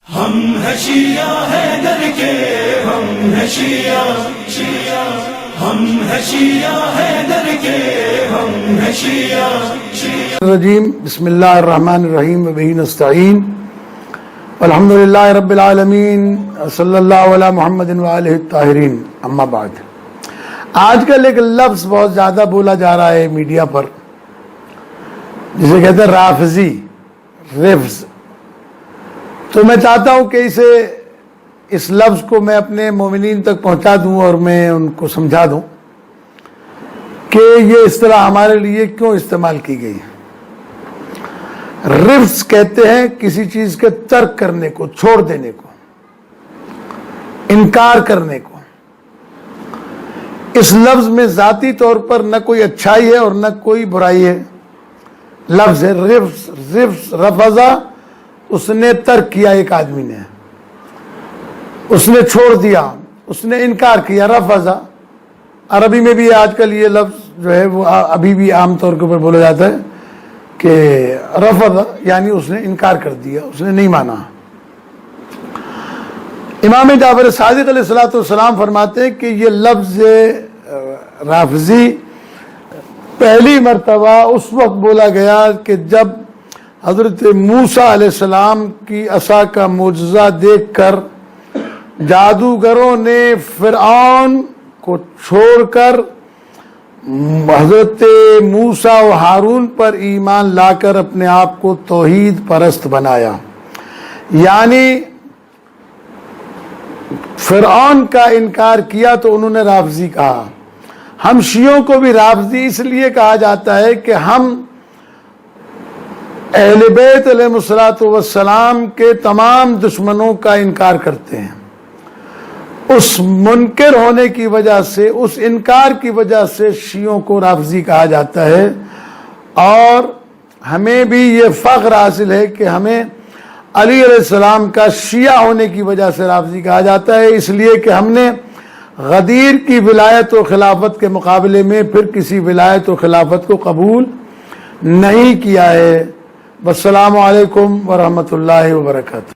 ہم ہیں شیعہ حیدر کے، ہم ہیں شیعہ، ہم ہیں شیعہ حیدر کے، ہم ہیں شیعہ الرجیم بسم اللہ الرحمن الرحیم وبہ نستعین الحمد للہ رب العالمین صلی اللہ علی محمد وآلہ الطاہرین اما بعد۔ آج کل ایک لفظ بہت زیادہ بولا جا رہا ہے میڈیا پر، جسے کہتے ہیں رافضی، رفض۔ تو میں چاہتا ہوں کہ اس لفظ کو میں اپنے مومنین تک پہنچا دوں اور میں ان کو سمجھا دوں کہ یہ اصطلاح ہمارے لیے کیوں استعمال کی گئی ہے۔ رفض کہتے ہیں کسی چیز کے ترک کرنے کو، چھوڑ دینے کو، انکار کرنے کو۔ اس لفظ میں ذاتی طور پر نہ کوئی اچھائی ہے اور نہ کوئی برائی ہے۔ لفظ ہے رفض، رفضا، اس نے ترک کیا، ایک آدمی نے، اس نے چھوڑ دیا، اس نے انکار کیا، رفضا۔ عربی میں بھی آج کل یہ لفظ جو ہے وہ ابھی بھی عام طور کے اوپر بولا جاتا ہے کہ رفضا، یعنی اس نے انکار کر دیا، اس نے نہیں مانا۔ امام جعفر صادق علیہ السلام فرماتے ہیں کہ یہ لفظ رافضی پہلی مرتبہ اس وقت بولا گیا کہ جب حضرت موسیٰ علیہ السلام کی عصا کا معجزہ دیکھ کر جادوگروں نے فرعون کو چھوڑ کر حضرت موسیٰ و ہارون پر ایمان لا کر اپنے آپ کو توحید پرست بنایا، یعنی فرعون کا انکار کیا تو انہوں نے رافضی کہا۔ ہم شیعوں کو بھی رافضی اس لیے کہا جاتا ہے کہ ہم اہل بیت علیہ السلام کے تمام دشمنوں کا انکار کرتے ہیں۔ اس منکر ہونے کی وجہ سے، اس انکار کی وجہ سے شیعوں کو رافضی کہا جاتا ہے، اور ہمیں بھی یہ فخر حاصل ہے کہ ہمیں علی علیہ السلام کا شیعہ ہونے کی وجہ سے رافضی کہا جاتا ہے، اس لیے کہ ہم نے غدیر کی ولایت و خلافت کے مقابلے میں پھر کسی ولایت و خلافت کو قبول نہیں کیا ہے۔ والسلام علیکم ورحمۃ اللہ وبرکاتہ۔